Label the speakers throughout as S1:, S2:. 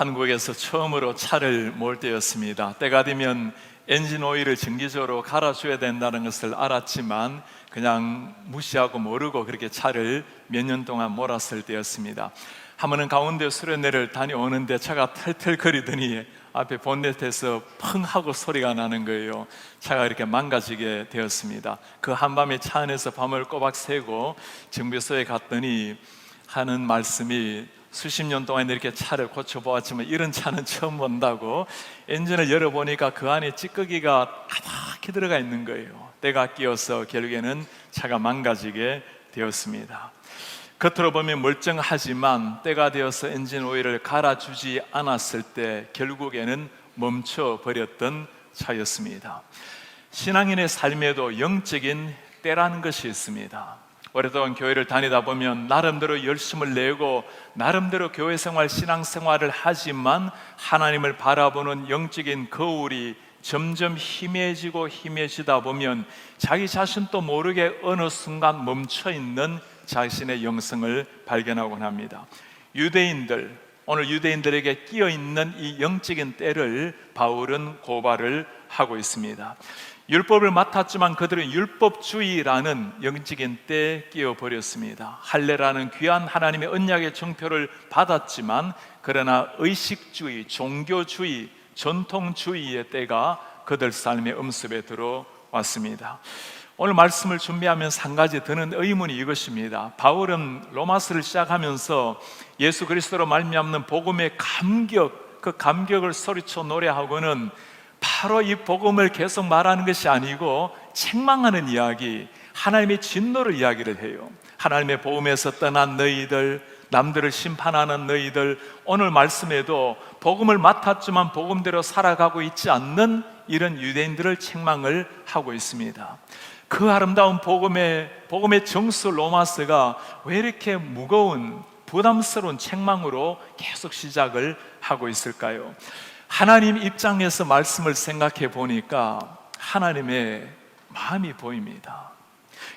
S1: 한국에서 처음으로 차를 몰 때였습니다. 때가 되면 엔진 오일을 정기적으로 갈아줘야 된다는 것을 알았지만 그냥 무시하고 모르고 그렇게 차를 몇 년 동안 몰았을 때였습니다. 한 번은 가운데 수련회를 다녀오는데 차가 털털거리더니 앞에 본넷에서 펑 하고 소리가 나는 거예요. 차가 이렇게 망가지게 되었습니다. 그 한밤에 차 안에서 밤을 꼬박 새고 정비소에 갔더니 하는 말씀이 수십 년 동안 이렇게 차를 고쳐보았지만 이런 차는 처음 본다고, 엔진을 열어보니까 그 안에 찌꺼기가 가득히 들어가 있는 거예요. 때가 끼어서 결국에는 차가 망가지게 되었습니다. 겉으로 보면 멀쩡하지만 때가 되어서 엔진 오일을 갈아주지 않았을 때 결국에는 멈춰버렸던 차였습니다. 신앙인의 삶에도 영적인 때라는 것이 있습니다. 오랫동안 교회를 다니다 보면 나름대로 열심을 내고 나름대로 교회 생활, 신앙 생활을 하지만 하나님을 바라보는 영적인 거울이 점점 희미해지다 보면 자기 자신도 모르게 어느 순간 멈춰있는 자신의 영성을 발견하곤 합니다. 오늘 유대인들에게 끼어있는 이 영적인 때를 바울은 고발을 하고 있습니다. 율법을 맡았지만 그들은 율법주의라는 영적인 때에 끼어버렸습니다. 할례라는 귀한 하나님의 언약의 정표를 받았지만 그러나 의식주의, 종교주의, 전통주의의 때가 그들 삶의 음습에 들어왔습니다. 오늘 말씀을 준비하면서 한 가지 드는 의문이 이것입니다. 바울은 로마서를 시작하면서 예수 그리스도로 말미암는 복음의 감격, 그 감격을 소리쳐 노래하고는 바로 이 복음을 계속 말하는 것이 아니고 책망하는 이야기, 하나님의 진노를 이야기를 해요. 하나님의 복음에서 떠난 너희들, 남들을 심판하는 너희들, 오늘 말씀에도 복음을 맡았지만 복음대로 살아가고 있지 않는 이런 유대인들을 책망을 하고 있습니다. 그 아름다운 복음의 정수 로마서가 왜 이렇게 무거운 부담스러운 책망으로 계속 시작을 하고 있을까요? 하나님 입장에서 말씀을 생각해 보니까 하나님의 마음이 보입니다.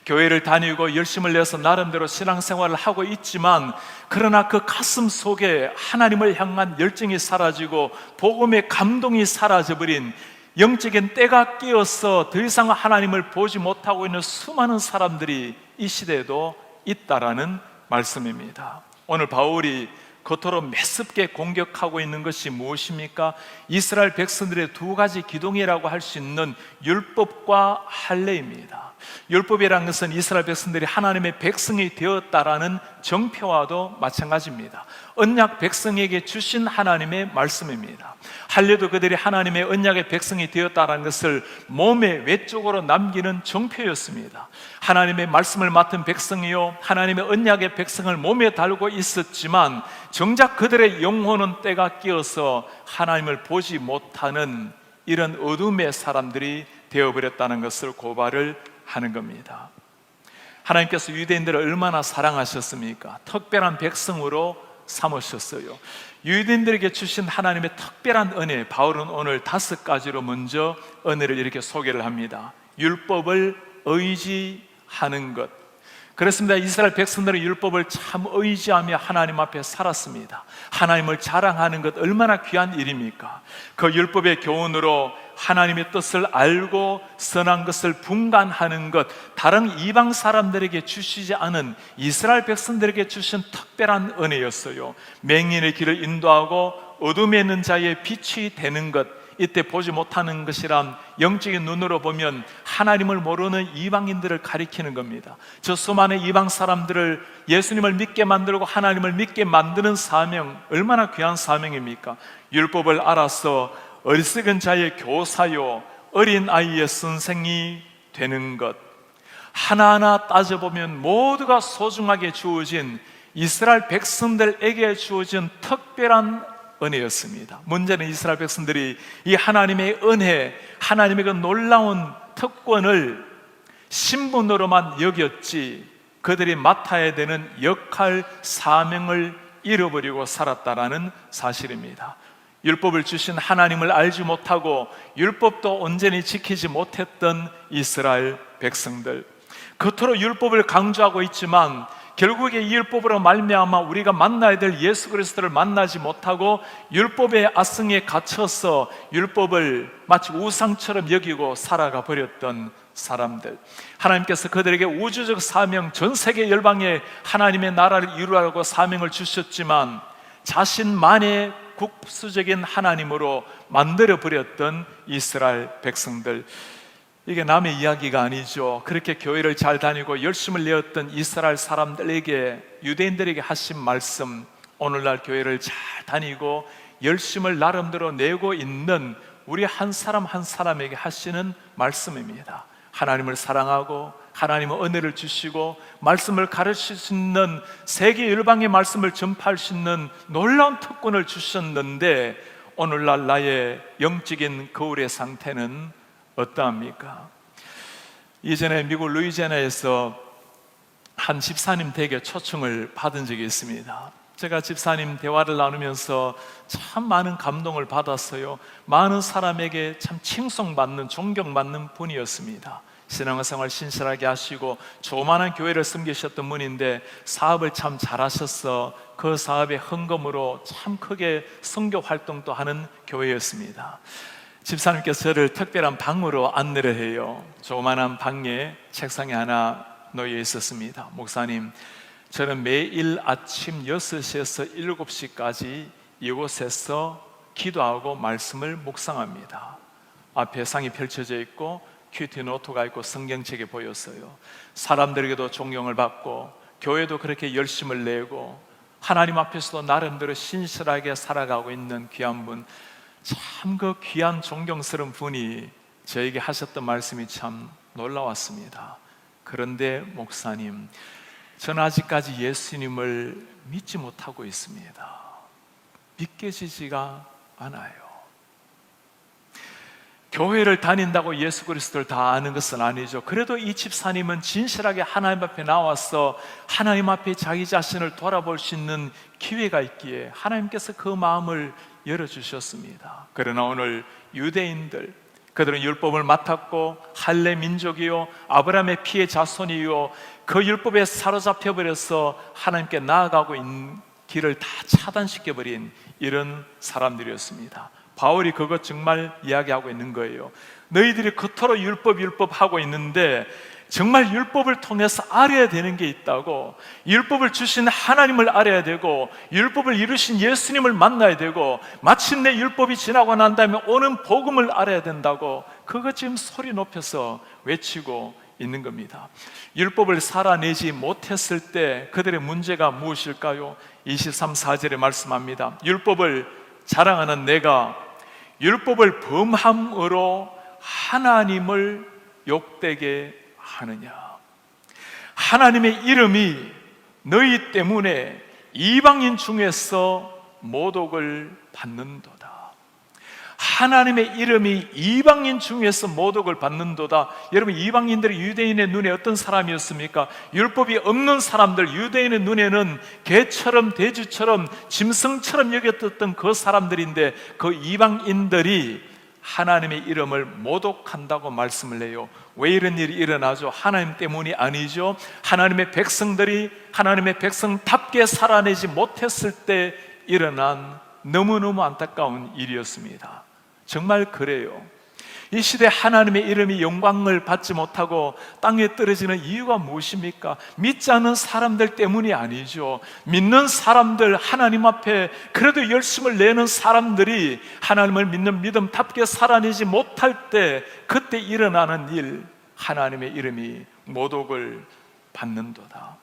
S1: 교회를 다니고 열심을 내서 나름대로 신앙생활을 하고 있지만 그러나 그 가슴 속에 하나님을 향한 열정이 사라지고 복음의 감동이 사라져버린 영적인 때가 끼어서 더 이상 하나님을 보지 못하고 있는 수많은 사람들이 이 시대에도 있다라는 말씀입니다. 오늘 바울이 겉으로 매섭게 공격하고 있는 것이 무엇입니까? 이스라엘 백성들의 두 가지 기둥이라고 할 수 있는 율법과 할례입니다. 율법이라는 것은 이스라엘 백성들이 하나님의 백성이 되었다라는 정표와도 마찬가지입니다. 언약 백성에게 주신 하나님의 말씀입니다. 할례도 그들이 하나님의 언약의 백성이 되었다라는 것을 몸의 외쪽으로 남기는 정표였습니다. 하나님의 말씀을 맡은 백성이요, 하나님의 언약의 백성을 몸에 달고 있었지만 정작 그들의 영혼은 때가 끼어서 하나님을 보지 못하는 이런 어둠의 사람들이 되어버렸다는 것을 고발을 하는 겁니다. 하나님께서 유대인들을 얼마나 사랑하셨습니까? 특별한 백성으로 삼으셨어요. 유대인들에게 주신 하나님의 특별한 은혜, 바울은 오늘 5가지로 먼저 은혜를 이렇게 소개를 합니다. 율법을 의지하는 것. 그렇습니다. 이스라엘 백성들은 율법을 참 의지하며 하나님 앞에 살았습니다. 하나님을 자랑하는 것 얼마나 귀한 일입니까? 그 율법의 교훈으로 하나님의 뜻을 알고 선한 것을 분간하는 것, 다른 이방 사람들에게 주시지 않은 이스라엘 백성들에게 주신 특별한 은혜였어요. 맹인의 길을 인도하고 어둠에 있는 자의 빛이 되는 것, 이때 보지 못하는 것이란 영적인 눈으로 보면 하나님을 모르는 이방인들을 가리키는 겁니다. 저 수많은 이방 사람들을 예수님을 믿게 만들고 하나님을 믿게 만드는 사명, 얼마나 귀한 사명입니까? 율법을 알아서 어리석은 자의 교사요, 어린 아이의 선생이 되는 것. 하나하나 따져보면 모두가 소중하게 주어진 이스라엘 백성들에게 주어진 특별한 은혜였습니다. 문제는 이스라엘 백성들이 이 하나님의 은혜, 하나님의 그 놀라운 특권을 신분으로만 여겼지 그들이 맡아야 되는 역할, 사명을 잃어버리고 살았다라는 사실입니다. 율법을 주신 하나님을 알지 못하고 율법도 온전히 지키지 못했던 이스라엘 백성들, 겉으로 율법을 강조하고 있지만 결국에 이 율법으로 말미암아 우리가 만나야 될 예수 그리스도를 만나지 못하고 율법의 아성에 갇혀서 율법을 마치 우상처럼 여기고 살아가 버렸던 사람들, 하나님께서 그들에게 우주적 사명, 전 세계 열방에 하나님의 나라를 이루라고 사명을 주셨지만 자신만의 국수적인 하나님으로 만들어 버렸던 이스라엘 백성들, 이게 남의 이야기가 아니죠. 그렇게 교회를 잘 다니고 열심을 내었던 이스라엘 사람들에게, 유대인들에게 하신 말씀, 오늘날 교회를 잘 다니고 열심을 나름대로 내고 있는 우리 한 사람 한 사람에게 하시는 말씀입니다. 하나님을 사랑하고 하나님의 은혜를 주시고 말씀을 가르칠 수 있는, 세계 열방의 말씀을 전파할 수 있는 놀라운 특권을 주셨는데 오늘날 나의 영적인 거울의 상태는 어떠합니까? 이전에 미국 루이지애나에서 한 집사님 댁에 초청을 받은 적이 있습니다. 제가 집사님 대화를 나누면서 참 많은 감동을 받았어요. 많은 사람에게 참 칭송받는, 존경받는 분이었습니다. 신앙생활 신실하게 하시고 조그마한 교회를 섬기셨던 분인데 사업을 참 잘하셔서 그 사업의 헌금으로 참 크게 선교 활동도 하는 교회였습니다. 집사님께서 저를 특별한 방으로 안내를 해요. 조그마한 방에 책상이 하나 놓여 있었습니다. 목사님, 저는 매일 아침 6시에서 7시까지 이곳에서 기도하고 말씀을 묵상합니다. 앞에 상이 펼쳐져 있고 큐티 노트가 있고 성경책이 보였어요. 사람들에게도 존경을 받고 교회도 그렇게 열심을 내고 하나님 앞에서도 나름대로 신실하게 살아가고 있는 귀한 분, 참 그 귀한 존경스러운 분이 저에게 하셨던 말씀이 참 놀라웠습니다. 그런데 목사님, 저는 아직까지 예수님을 믿지 못하고 있습니다. 믿겨지지가 않아요. 교회를 다닌다고 예수 그리스도를 다 아는 것은 아니죠. 그래도 이 집사님은 진실하게 하나님 앞에 나와서 하나님 앞에 자기 자신을 돌아볼 수 있는 기회가 있기에 하나님께서 그 마음을 열어주셨습니다. 그러나 오늘 유대인들, 그들은 율법을 맡았고 할례 민족이요 아브라함의 피의 자손이요 그 율법에 사로잡혀 버려서 하나님께 나아가고 있는 길을 다 차단시켜버린 이런 사람들이었습니다. 바울이 그것 정말 이야기하고 있는 거예요. 너희들이 겉으로 율법 하고 있는데 정말 율법을 통해서 알아야 되는 게 있다고, 율법을 주신 하나님을 알아야 되고 율법을 이루신 예수님을 만나야 되고 마침내 율법이 지나고 난 다음에 오는 복음을 알아야 된다고, 그거 지금 소리 높여서 외치고 있는 겁니다. 율법을 살아내지 못했을 때 그들의 문제가 무엇일까요? 23, 4절에 말씀합니다. 율법을 자랑하는 내가 율법을 범함으로 하나님을 욕되게 하느냐? 하나님의 이름이 너희 때문에 이방인 중에서 모독을 받는도다. 하나님의 이름이 이방인 중에서 모독을 받는도다. 여러분, 이방인들이 유대인의 눈에 어떤 사람이었습니까? 율법이 없는 사람들, 유대인의 눈에는 개처럼 돼지처럼 짐승처럼 여겼던 그 사람들인데 그 이방인들이 하나님의 이름을 모독한다고 말씀을 해요. 왜 이런 일이 일어나죠? 하나님 때문이 아니죠. 하나님의 백성들이 하나님의 백성답게 살아내지 못했을 때 일어난 너무너무 안타까운 일이었습니다. 정말 그래요. 이 시대 하나님의 이름이 영광을 받지 못하고 땅에 떨어지는 이유가 무엇입니까? 믿지 않는 사람들 때문이 아니죠. 믿는 사람들, 하나님 앞에 그래도 열심을 내는 사람들이 하나님을 믿는 믿음답게 살아내지 못할 때 그때 일어나는 일, 하나님의 이름이 모독을 받는도다.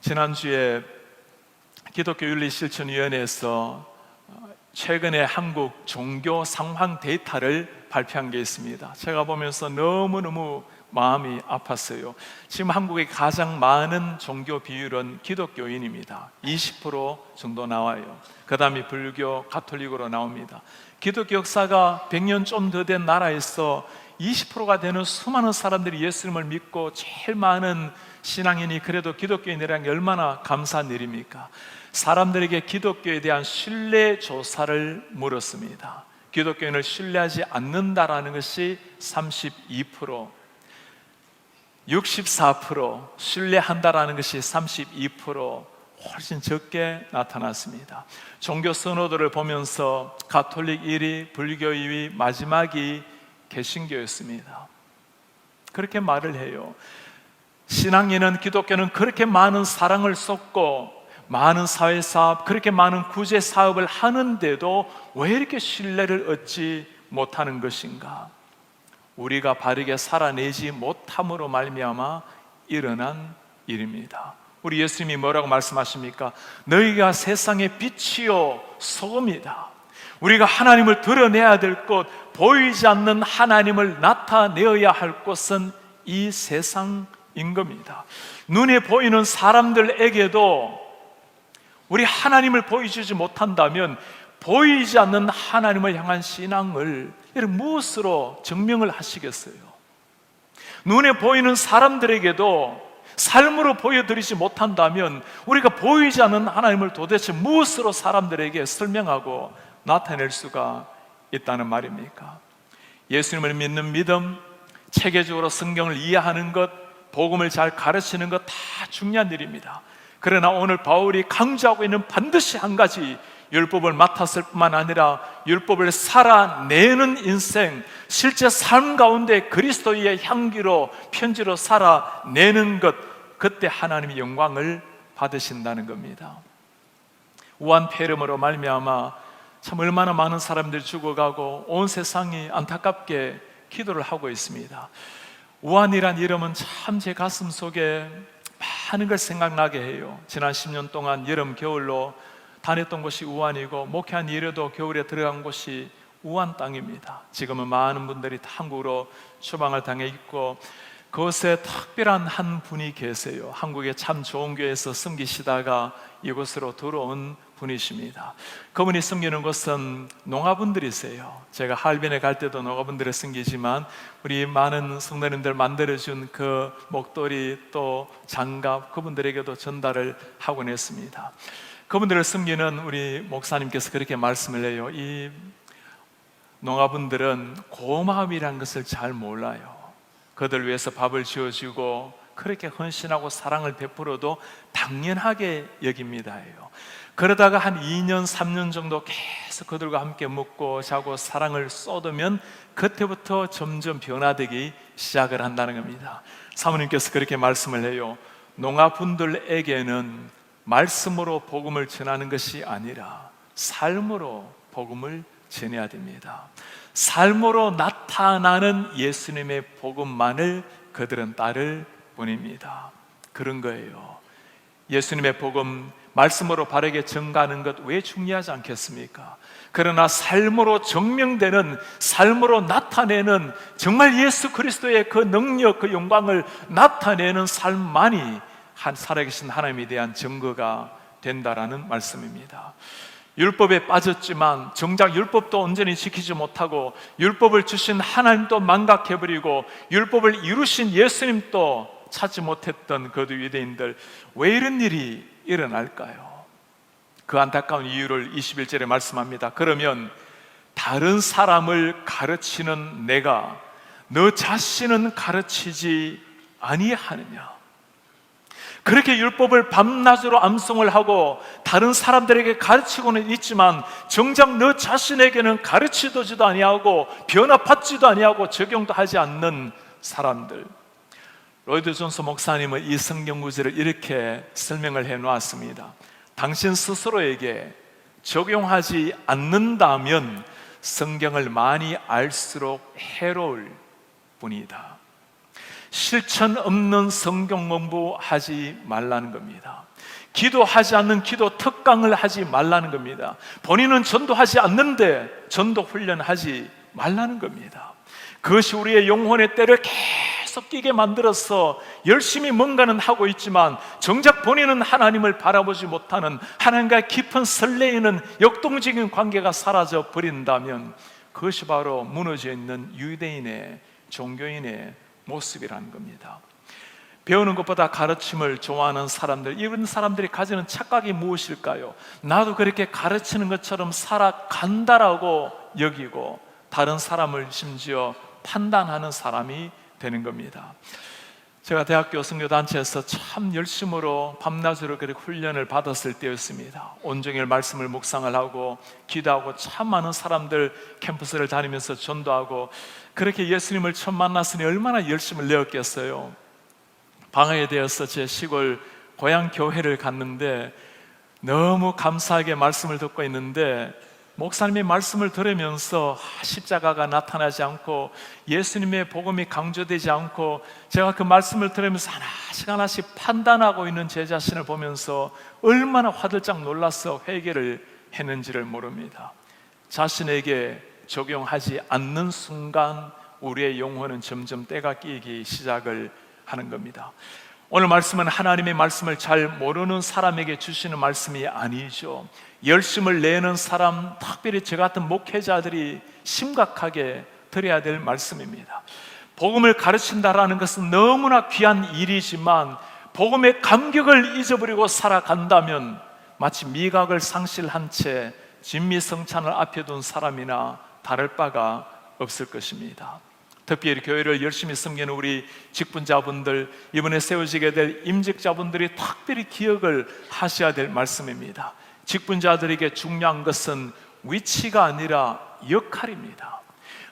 S1: 지난주에 기독교윤리실천위원회에서 최근에 한국 종교 상황 데이터를 발표한 게 있습니다. 제가 보면서 너무너무 마음이 아팠어요. 지금 한국의 가장 많은 종교 비율은 기독교인입니다. 20% 정도 나와요. 그 다음에 불교, 가톨릭으로 나옵니다. 기독교 역사가 100년 좀 더 된 나라에서 20%가 되는 수많은 사람들이 예수님을 믿고 제일 많은 신앙인이 그래도 기독교인이라는 게 얼마나 감사한 일입니까? 사람들에게 기독교에 대한 신뢰 조사를 물었습니다. 기독교인을 신뢰하지 않는다라는 것이 32%, 64%, 신뢰한다라는 것이 32%, 훨씬 적게 나타났습니다. 종교 선호도를 보면서 가톨릭 1위, 불교 2위, 마지막이 개신교였습니다. 그렇게 말을 해요. 신앙인은, 기독교는 그렇게 많은 사랑을 쏟고 많은 사회사업, 그렇게 많은 구제사업을 하는데도 왜 이렇게 신뢰를 얻지 못하는 것인가? 우리가 바르게 살아내지 못함으로 말미암아 일어난 일입니다. 우리 예수님이 뭐라고 말씀하십니까? 너희가 세상의 빛이요 소금이다. 우리가 하나님을 드러내야 될 곳, 보이지 않는 하나님을 나타내어야 할 곳은 이 세상인 겁니다. 눈에 보이는 사람들에게도 우리 하나님을 보여주지 못한다면 보이지 않는 하나님을 향한 신앙을 무엇으로 증명을 하시겠어요? 눈에 보이는 사람들에게도 삶으로 보여드리지 못한다면 우리가 보이지 않는 하나님을 도대체 무엇으로 사람들에게 설명하고 나타낼 수가 있다는 말입니까? 예수님을 믿는 믿음, 체계적으로 성경을 이해하는 것, 복음을 잘 가르치는 것 다 중요한 일입니다. 그러나 오늘 바울이 강조하고 있는 반드시 한 가지, 율법을 맡았을 뿐만 아니라 율법을 살아내는 인생, 실제 삶 가운데 그리스도의 향기로 편지로 살아내는 것, 그때 하나님이 영광을 받으신다는 겁니다. 우한 폐렴으로 말미암아 참 얼마나 많은 사람들이 죽어가고 온 세상이 안타깝게 기도를 하고 있습니다. 우한이란 이름은 참 제 가슴 속에 많은 걸 생각나게 해요. 지난 10년 동안 여름 겨울로 다녔던 곳이 우한이고 목회한 이래도 겨울에 들어간 곳이 우한 땅입니다. 지금은 많은 분들이 다 한국으로 추방을 당해 있고 그곳에 특별한 한 분이 계세요. 한국에 참 좋은 교회에서 섬기시다가 이곳으로 들어온 분이십니다. 그분이 섬기는 곳은 농가분들이세요. 제가 할빈에 갈 때도 농가분들을 섬기지만 우리 많은 성도님들 만들어준 그 목도리 또 장갑 그분들에게도 전달을 하곤 했습니다. 그분들을 섬기는 우리 목사님께서 그렇게 말씀을 해요. 이 농가분들은 고마움이란 것을 잘 몰라요. 그들 위해서 밥을 지어주고 그렇게 헌신하고 사랑을 베풀어도 당연하게 여깁니다. 그러다가 한 2년, 3년 정도 계속 그들과 함께 먹고 자고 사랑을 쏟으면 그때부터 점점 변화되기 시작을 한다는 겁니다. 사모님께서 그렇게 말씀을 해요. 농가분들에게는 말씀으로 복음을 전하는 것이 아니라 삶으로 복음을 전해야 됩니다. 삶으로 나타나는 예수님의 복음만을 그들은 따를 뿐입니다. 그런 거예요. 예수님의 복음, 말씀으로 바르게 전가하는 것 왜 중요하지 않겠습니까? 그러나 삶으로 증명되는, 삶으로 나타내는 정말 예수 그리스도의 그 능력, 그 영광을 나타내는 삶만이 살아계신 하나님에 대한 증거가 된다라는 말씀입니다. 율법에 빠졌지만 정작 율법도 온전히 지키지 못하고 율법을 주신 하나님도 망각해버리고 율법을 이루신 예수님도 찾지 못했던 그 유대인들, 왜 이런 일이 일어날까요? 그 안타까운 이유를 21절에 말씀합니다. 그러면 다른 사람을 가르치는 내가 너 자신은 가르치지 아니하느냐? 그렇게 율법을 밤낮으로 암송을 하고 다른 사람들에게 가르치고는 있지만 정작 너 자신에게는 가르치지도 아니하고 변화받지도 아니하고 적용도 하지 않는 사람들. 로이드 존스 목사님은 이 성경 구절을 이렇게 설명을 해 놓았습니다. 당신 스스로에게 적용하지 않는다면 성경을 많이 알수록 해로울 뿐이다. 실천 없는 성경 공부하지 말라는 겁니다. 기도하지 않는 기도 특강을 하지 말라는 겁니다. 본인은 전도하지 않는데 전도 훈련하지 말라는 겁니다. 그것이 우리의 영혼의 때를 계속 뛰게 만들어서 열심히 뭔가는 하고 있지만 정작 본인은 하나님을 바라보지 못하는, 하나님과의 깊은 설레이는 역동적인 관계가 사라져 버린다면 그것이 바로 무너져 있는 유대인의, 종교인의 모습이라는 겁니다. 배우는 것보다 가르침을 좋아하는 사람들, 이런 사람들이 가지는 착각이 무엇일까요? 나도 그렇게 가르치는 것처럼 살아간다라고 여기고 다른 사람을 심지어 판단하는 사람이 되는 겁니다. 제가 대학교 선교단체에서 참 열심으로 밤낮으로 그렇게 훈련을 받았을 때였습니다. 온종일 말씀을 묵상을 하고 기도하고 참 많은 사람들 캠퍼스를 다니면서 전도하고 그렇게 예수님을 처음 만났으니 얼마나 열심을 내었겠어요. 방학에 되어서 제 시골 고향 교회를 갔는데 너무 감사하게 말씀을 듣고 있는데 목사님의 말씀을 들으면서 십자가가 나타나지 않고 예수님의 복음이 강조되지 않고 제가 그 말씀을 들으면서 하나씩 하나씩 판단하고 있는 제 자신을 보면서 얼마나 화들짝 놀라서 회개를 했는지를 모릅니다. 자신에게 적용하지 않는 순간 우리의 영혼은 점점 때가 끼기 시작을 하는 겁니다. 오늘 말씀은 하나님의 말씀을 잘 모르는 사람에게 주시는 말씀이 아니죠. 열심을 내는 사람, 특별히 저 같은 목회자들이 심각하게 들어야 될 말씀입니다. 복음을 가르친다라는 것은 너무나 귀한 일이지만 복음의 감격을 잊어버리고 살아간다면 마치 미각을 상실한 채 진미성찬을 앞에 둔 사람이나 다를 바가 없을 것입니다. 특별히 교회를 열심히 섬기는 우리 직분자분들, 이번에 세워지게 될 임직자분들이 특별히 기억을 하셔야 될 말씀입니다. 직분자들에게 중요한 것은 위치가 아니라 역할입니다.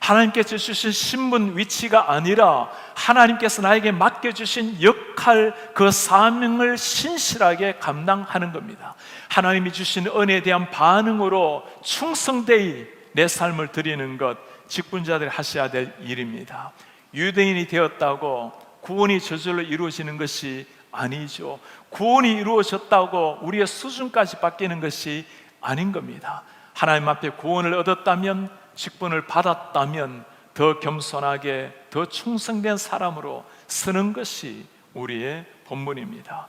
S1: 하나님께서 주신 신분 위치가 아니라 하나님께서 나에게 맡겨주신 역할, 그 사명을 신실하게 감당하는 겁니다. 하나님이 주신 은혜에 대한 반응으로 충성되이 내 삶을 드리는 것, 직분자들이 하셔야 될 일입니다. 유대인이 되었다고 구원이 저절로 이루어지는 것이 아니죠. 구원이 이루어졌다고 우리의 수준까지 바뀌는 것이 아닌 겁니다. 하나님 앞에 구원을 얻었다면, 직분을 받았다면 더 겸손하게, 더 충성된 사람으로 쓰는 것이 우리의 본분입니다.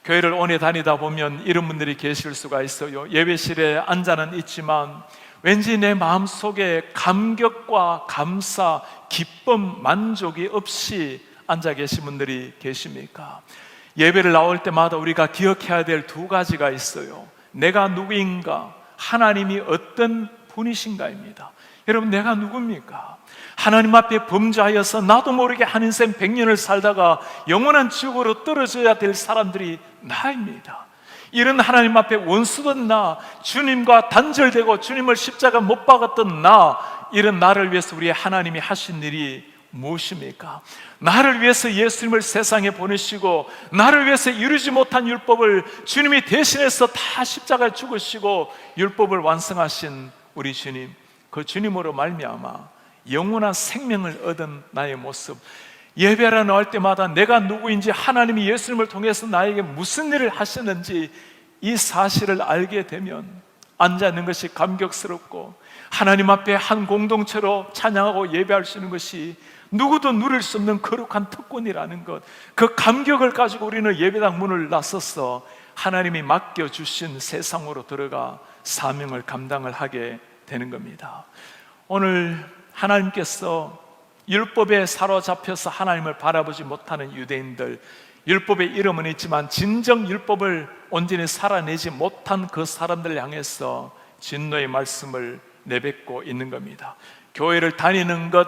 S1: 교회를 오래 다니다 보면 이런 분들이 계실 수가 있어요. 예배실에 앉아는 있지만 왠지 내 마음속에 감격과 감사, 기쁨, 만족이 없이 앉아 계신 분들이 계십니까? 예배를 나올 때마다 우리가 기억해야 될 두 가지가 있어요. 내가 누구인가, 하나님이 어떤 분이신가입니다. 여러분, 내가 누굽니까? 하나님 앞에 범죄하여서 나도 모르게 한 인생 100년을 살다가 영원한 지옥으로 떨어져야 될 사람들이 나입니다. 이런 하나님 앞에 원수던 나, 주님과 단절되고 주님을 십자가 못 박았던 나, 이런 나를 위해서 우리 하나님이 하신 일이 무엇입니까? 나를 위해서 예수님을 세상에 보내시고 나를 위해서 이루지 못한 율법을 주님이 대신해서 다 십자가에 죽으시고 율법을 완성하신 우리 주님, 그 주님으로 말미암아 영원한 생명을 얻은 나의 모습, 예배를 나올 때마다 내가 누구인지, 하나님이 예수님을 통해서 나에게 무슨 일을 하셨는지 이 사실을 알게 되면 앉아있는 것이 감격스럽고 하나님 앞에 한 공동체로 찬양하고 예배할 수 있는 것이 누구도 누릴 수 없는 거룩한 특권이라는 것, 그 감격을 가지고 우리는 예배당 문을 나서서 하나님이 맡겨주신 세상으로 들어가 사명을 감당을 하게 되는 겁니다. 오늘 하나님께서 율법에 사로잡혀서 하나님을 바라보지 못하는 유대인들, 율법의 이름은 있지만 진정 율법을 온전히 살아내지 못한 그 사람들을 향해서 진노의 말씀을 내뱉고 있는 겁니다. 교회를 다니는 것,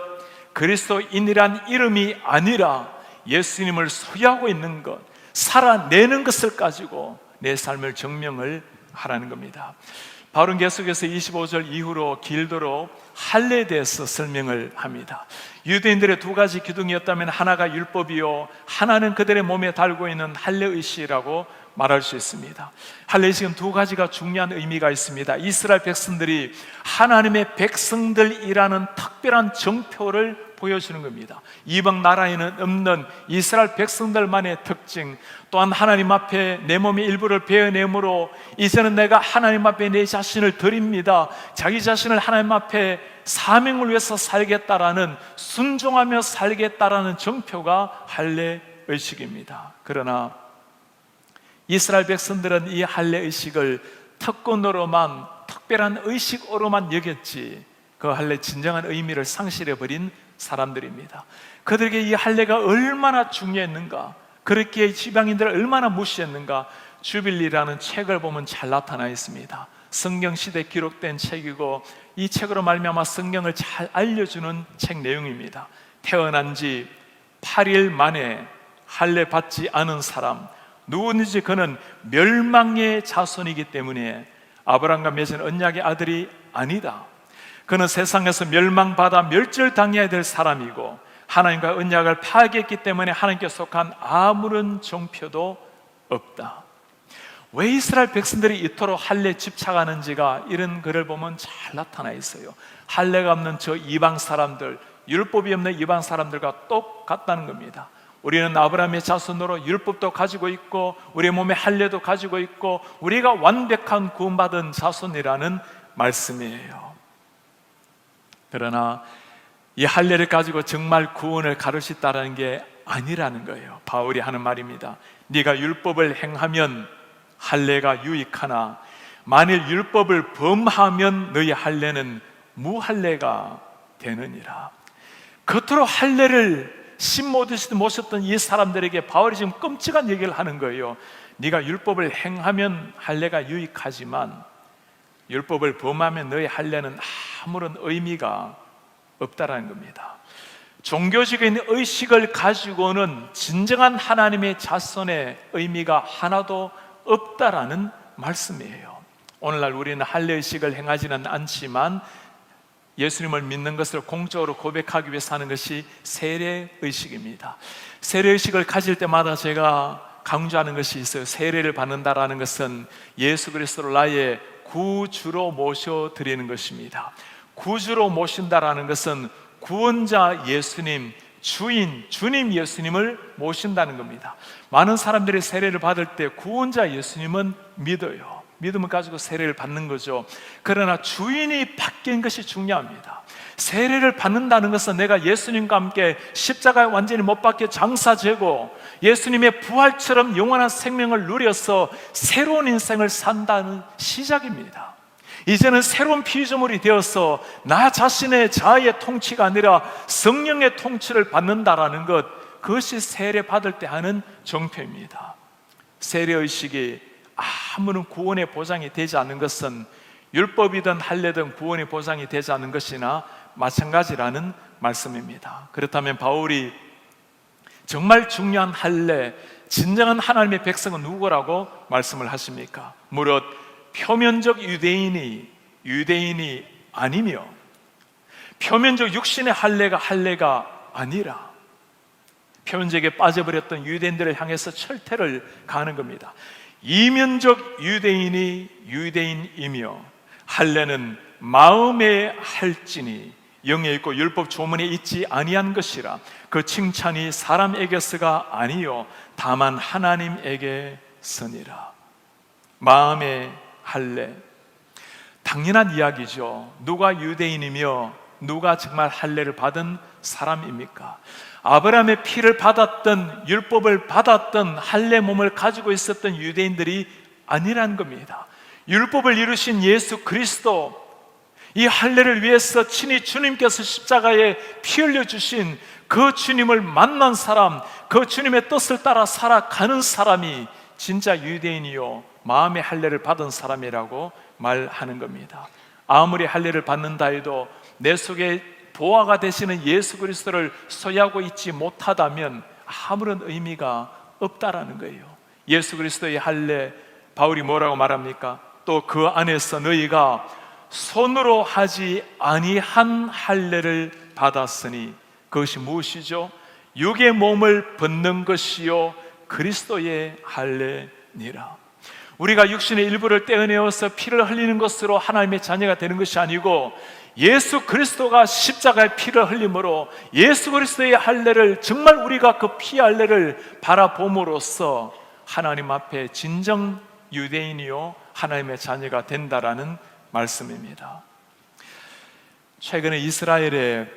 S1: 그리스도인이란 이름이 아니라 예수님을 소유하고 있는 것, 살아내는 것을 가지고 내 삶을 증명을 하라는 겁니다. 바울은 계속해서 25절 이후로 길도록 할례에 대해서 설명을 합니다. 유대인들의 두 가지 기둥이었다면 하나가 율법이요, 하나는 그들의 몸에 달고 있는 할례의식이라고 말할 수 있습니다. 할례의식은 두 가지가 중요한 의미가 있습니다. 이스라엘 백성들이 하나님의 백성들이라는 특별한 정표를 보여주는 겁니다. 이방 나라에는 없는 이스라엘 백성들만의 특징, 또한 하나님 앞에 내 몸의 일부를 베어내므로 이제는 내가 하나님 앞에 내 자신을 드립니다. 자기 자신을 하나님 앞에 사명을 위해서 살겠다라는, 순종하며 살겠다라는 정표가 할례의식입니다. 그러나 이스라엘 백성들은 이 할례의식을 특권으로만, 특별한 의식으로만 여겼지 그 할례 진정한 의미를 상실해버린 사람들입니다. 그들에게 이 할례가 얼마나 중요했는가, 그렇게 지방인들을 얼마나 무시했는가, 주빌리라는 책을 보면 잘 나타나 있습니다. 성경시대에 기록된 책이고 이 책으로 말미암아 성경을 잘 알려주는 책 내용입니다. 태어난 지 8일 만에 할례 받지 않은 사람, 누구든지 그는 멸망의 자손이기 때문에 아브라함과 맺은 언약의 아들이 아니다. 그는 세상에서 멸망받아 멸절당해야 될 사람이고 하나님과 언약을 파괴했기 때문에 하나님께 속한 아무런 정표도 없다. 왜 이스라엘 백성들이 이토록 할례에 집착하는지가 이런 글을 보면 잘 나타나 있어요. 할례가 없는 저 이방 사람들, 율법이 없는 이방 사람들과 똑같다는 겁니다. 우리는 아브라함의 자손으로 율법도 가지고 있고 우리 몸에 할례도 가지고 있고 우리가 완벽한 구원받은 자손이라는 말씀이에요. 그러나 이 할례를 가지고 정말 구원을 가를 수 있다는 게 아니라는 거예요. 바울이 하는 말입니다. 네가 율법을 행하면 할례가 유익하나 만일 율법을 범하면 너희 할례는 무할례가 되느니라. 겉으로 할례를 신모듯이 모셨던 이 사람들에게 바울이 지금 끔찍한 얘기를 하는 거예요. 네가 율법을 행하면 할례가 유익하지만 율법을 범하면 너희 할례는 아무런 의미가 없다라는 겁니다. 종교적인 의식을 가지고는 진정한 하나님의 자손의 의미가 하나도 없다라는 말씀이에요. 오늘날 우리는 할례 의식을 행하지는 않지만 예수님을 믿는 것을 공적으로 고백하기 위해서 하는 것이 세례 의식입니다. 세례 의식을 가질 때마다 제가 강조하는 것이 있어요. 세례를 받는다라는 것은 예수 그리스도를 나의 구주로 모셔드리는 것입니다. 구주로 모신다라는 것은 구원자 예수님, 주님 예수님을 모신다는 겁니다. 많은 사람들이 세례를 받을 때 구원자 예수님은 믿어요. 믿음을 가지고 세례를 받는 거죠. 그러나 주인이 바뀐 것이 중요합니다. 세례를 받는다는 것은 내가 예수님과 함께 십자가에 완전히 못 박혀 장사되고 예수님의 부활처럼 영원한 생명을 누려서 새로운 인생을 산다는 시작입니다. 이제는 새로운 피조물이 되어서 나 자신의 자아의 통치가 아니라 성령의 통치를 받는다라는 것, 그것이 세례 받을 때 하는 정표입니다. 세례의식이 아무런 구원의 보장이 되지 않는 것은 율법이든 할례든 구원의 보장이 되지 않는 것이나 마찬가지라는 말씀입니다. 그렇다면 바울이 정말 중요한 할례, 진정한 하나님의 백성은 누구라고 말씀을 하십니까? 무릇 표면적 유대인이 아니며 표면적 육신의 할례가 아니라 표면적에 빠져버렸던 유대인들을 향해서 철퇴를 가하는 겁니다. 이면적 유대인이 유대인이며 할례는 마음에 할지니 영에 있고 율법 조문에 있지 아니한 것이라. 그 칭찬이 사람에게서가 아니요 다만 하나님에게서니라. 마음의 할례, 당연한 이야기죠. 누가 유대인이며 누가 정말 할례를 받은 사람입니까? 아브라함의 피를 받았던, 율법을 받았던, 할례 몸을 가지고 있었던 유대인들이 아니라는 겁니다. 율법을 이루신 예수 그리스도, 이 할례를 위해서 친히 주님께서 십자가에 피 흘려주신 그 주님을 만난 사람, 그 주님의 뜻을 따라 살아가는 사람이 진짜 유대인이요 마음의 할례를 받은 사람이라고 말하는 겁니다. 아무리 할례를 받는다 해도 내 속에 보화가 되시는 예수 그리스도를 소유하고 있지 못하다면 아무런 의미가 없다라는 거예요. 예수 그리스도의 할례, 바울이 뭐라고 말합니까? 또 그 안에서 너희가 손으로 하지 아니한 할례를 받았으니 그것이 무엇이죠? 육의 몸을 벗는 것이요 그리스도의 할례니라. 우리가 육신의 일부를 떼어내어서 피를 흘리는 것으로 하나님의 자녀가 되는 것이 아니고 예수 그리스도가 십자가의 피를 흘림으로 예수 그리스도의 할례를, 정말 우리가 그 피 할례를 바라봄으로써 하나님 앞에 진정 유대인이요 하나님의 자녀가 된다라는 말씀입니다. 최근에 이스라엘에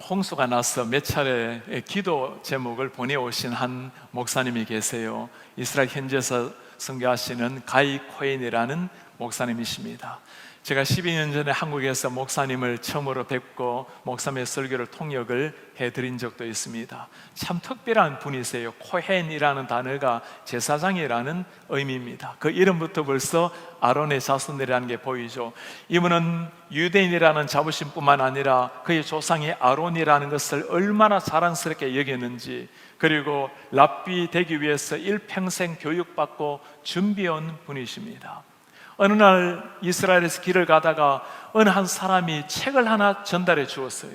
S1: 홍수가 나서 몇 차례 기도 제목을 보내오신 한 목사님이 계세요. 이스라엘 현지에서 선교하시는 가이 코엔이라는 목사님이십니다. 제가 12년 전에 한국에서 목사님을 처음으로 뵙고 목사님의 설교를 통역을 해드린 적도 있습니다. 참 특별한 분이세요. 코헨이라는 단어가 제사장이라는 의미입니다. 그 이름부터 벌써 아론의 자손이라는 게 보이죠. 이분은 유대인이라는 자부심뿐만 아니라 그의 조상이 아론이라는 것을 얼마나 자랑스럽게 여겼는지, 그리고 랍비 되기 위해서 일평생 교육받고 준비해온 분이십니다. 어느 날 이스라엘에서 길을 가다가 어느 한 사람이 책을 하나 전달해 주었어요.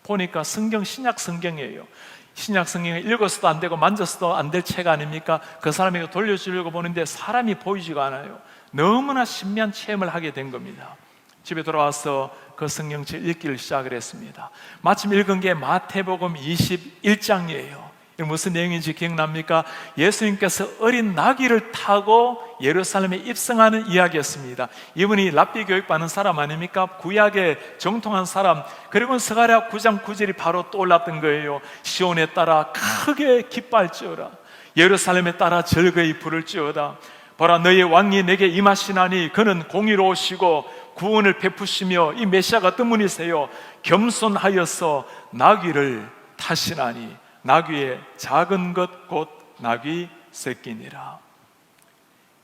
S1: 보니까 신약 성경이에요. 신약 성경에 읽어서도 안 되고 만져서도 안 될 책 아닙니까? 그 사람에게 돌려주려고 보는데 사람이 보이지가 않아요. 너무나 신비한 체험을 하게 된 겁니다. 집에 돌아와서 그 성경책 읽기를 시작을 했습니다. 마침 읽은 게 마태복음 21장이에요. 무슨 내용인지 기억납니까? 예수님께서 어린 나귀를 타고 예루살렘에 입성하는 이야기였습니다. 이분이 랍비 교육받는 사람 아닙니까? 구약에 정통한 사람. 그리고 스가랴 9장 9절이 바로 떠올랐던 거예요. 시온에 따라 크게 기뻐할지어다, 예루살렘에 따라 즐거이 부를지어다. 보라, 너의 왕이 내게 임하시나니 그는 공의로우시고 구원을 베푸시며 이 메시아가 어떤 분이세요? 겸손하여서 나귀를 타시나니 나귀의 작은 것 곧 나귀 새끼니라.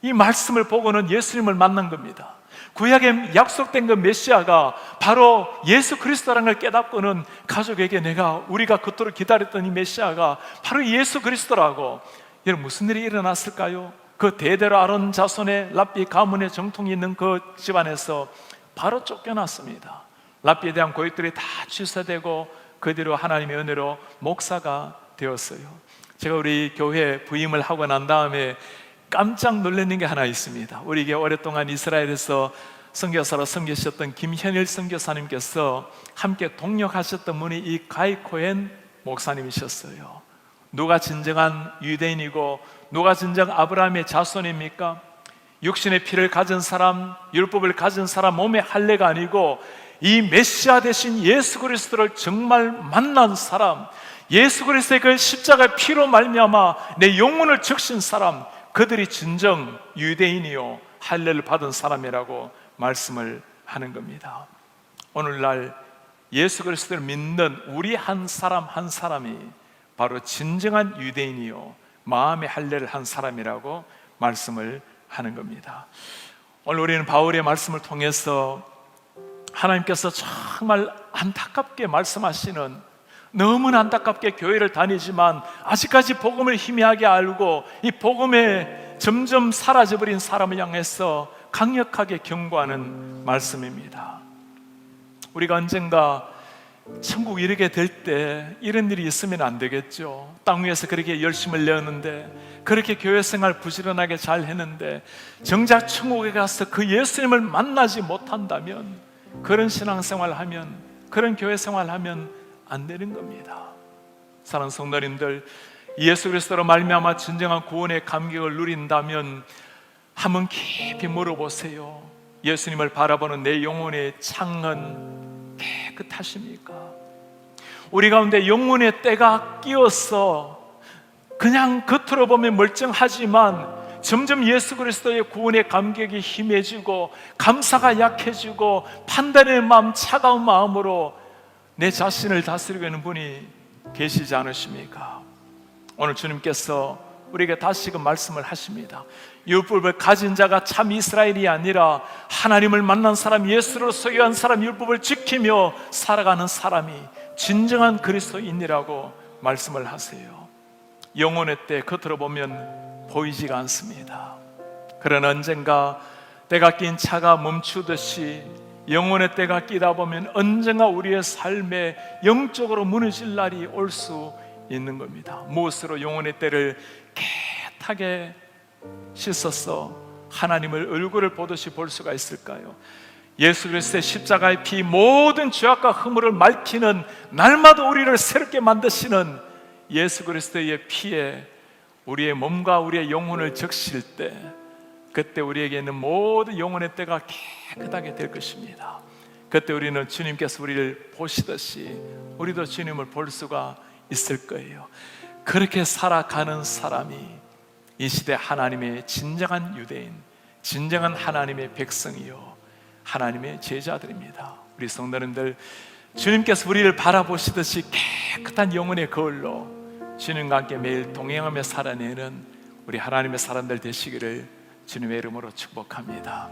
S1: 이 말씀을 보고는 예수님을 만난 겁니다. 구약에 약속된 그 메시아가 바로 예수 그리스도라는 걸 깨닫고는 가족에게 우리가 그토록 기다렸던 이 메시아가 바로 예수 그리스도라고. 여러분, 무슨 일이 일어났을까요? 그 대대로 아론 자손의 랍비 가문의 정통이 있는 그 집안에서 바로 쫓겨났습니다. 랍비에 대한 고육들이 다 취소되고 그 뒤로 하나님의 은혜로 목사가 되었어요. 제가 우리 교회 부임을 하고 난 다음에 깜짝 놀라는 게 하나 있습니다. 우리에게 오랫동안 이스라엘에서 선교사로 섬기셨던 김현일 선교사님께서 함께 동역하셨던 분이 이 가이 코헨 목사님이셨어요. 누가 진정한 유대인이고 누가 진정 아브라함의 자손입니까? 육신의 피를 가진 사람, 율법을 가진 사람, 몸의 할례가 아니고 이 메시아 되신 예수 그리스도를 정말 만난 사람, 예수 그리스도의 그 십자가의 피로 말미암아 내 영혼을 적신 사람, 그들이 진정 유대인이요 할례를 받은 사람이라고 말씀을 하는 겁니다. 오늘날 예수 그리스도를 믿는 우리 한 사람 한 사람이 바로 진정한 유대인이요 마음의 할례를 한 사람이라고 말씀을 하는 겁니다. 오늘 우리는 바울의 말씀을 통해서 하나님께서 정말 안타깝게 말씀하시는, 너무나 안타깝게 교회를 다니지만 아직까지 복음을 희미하게 알고 이 복음에 점점 사라져버린 사람을 향해서 강력하게 경고하는 말씀입니다. 우리가 언젠가 천국 이르게 될 때 이런 일이 있으면 안 되겠죠. 땅 위에서 그렇게 열심을 내었는데, 그렇게 교회 생활 부지런하게 잘 했는데 정작 천국에 가서 그 예수님을 만나지 못한다면, 그런 신앙생활 하면, 그런 교회 생활 하면 안 되는 겁니다. 사랑하는 성도님들, 예수 그리스도로 말미암아 진정한 구원의 감격을 누린다면 한번 깊이 물어보세요. 예수님을 바라보는 내 영혼의 창은 깨끗하십니까? 우리 가운데 영혼의 때가 끼어서 그냥 겉으로 보면 멀쩡하지만 점점 예수 그리스도의 구원의 감격이 희미해지고 감사가 약해지고 판단의 마음, 차가운 마음으로 내 자신을 다스리고 있는 분이 계시지 않으십니까? 오늘 주님께서 우리에게 다시금 말씀을 하십니다. 율법을 가진 자가 참 이스라엘이 아니라 하나님을 만난 사람, 예수를 소유한 사람, 율법을 지키며 살아가는 사람이 진정한 그리스도인이라고 말씀을 하세요. 영혼의 때 겉으로 보면 보이지가 않습니다. 그러나 언젠가 때가 낀 차가 멈추듯이 영혼의 때가 끼다 보면 언젠가 우리의 삶에 영적으로 무너질 날이 올 수 있는 겁니다. 무엇으로 영혼의 때를 깨끗하게 씻어서 하나님을 얼굴을 보듯이 볼 수가 있을까요? 예수 그리스도의 십자가의 피, 모든 죄악과 허물을 맑히는, 날마다 우리를 새롭게 만드시는 예수 그리스도의 피에 우리의 몸과 우리의 영혼을 적실 때, 그때 우리에게 있는 모든 영혼의 때가 깨끗하게 될 것입니다. 그때 우리는 주님께서 우리를 보시듯이 우리도 주님을 볼 수가 있을 거예요. 그렇게 살아가는 사람이 이 시대 하나님의 진정한 유대인, 진정한 하나님의 백성이요 하나님의 제자들입니다. 우리 성도님들, 주님께서 우리를 바라보시듯이 깨끗한 영혼의 거울로 주님과 함께 매일 동행하며 살아내는 우리 하나님의 사람들 되시기를 주님의 이름으로 축복합니다.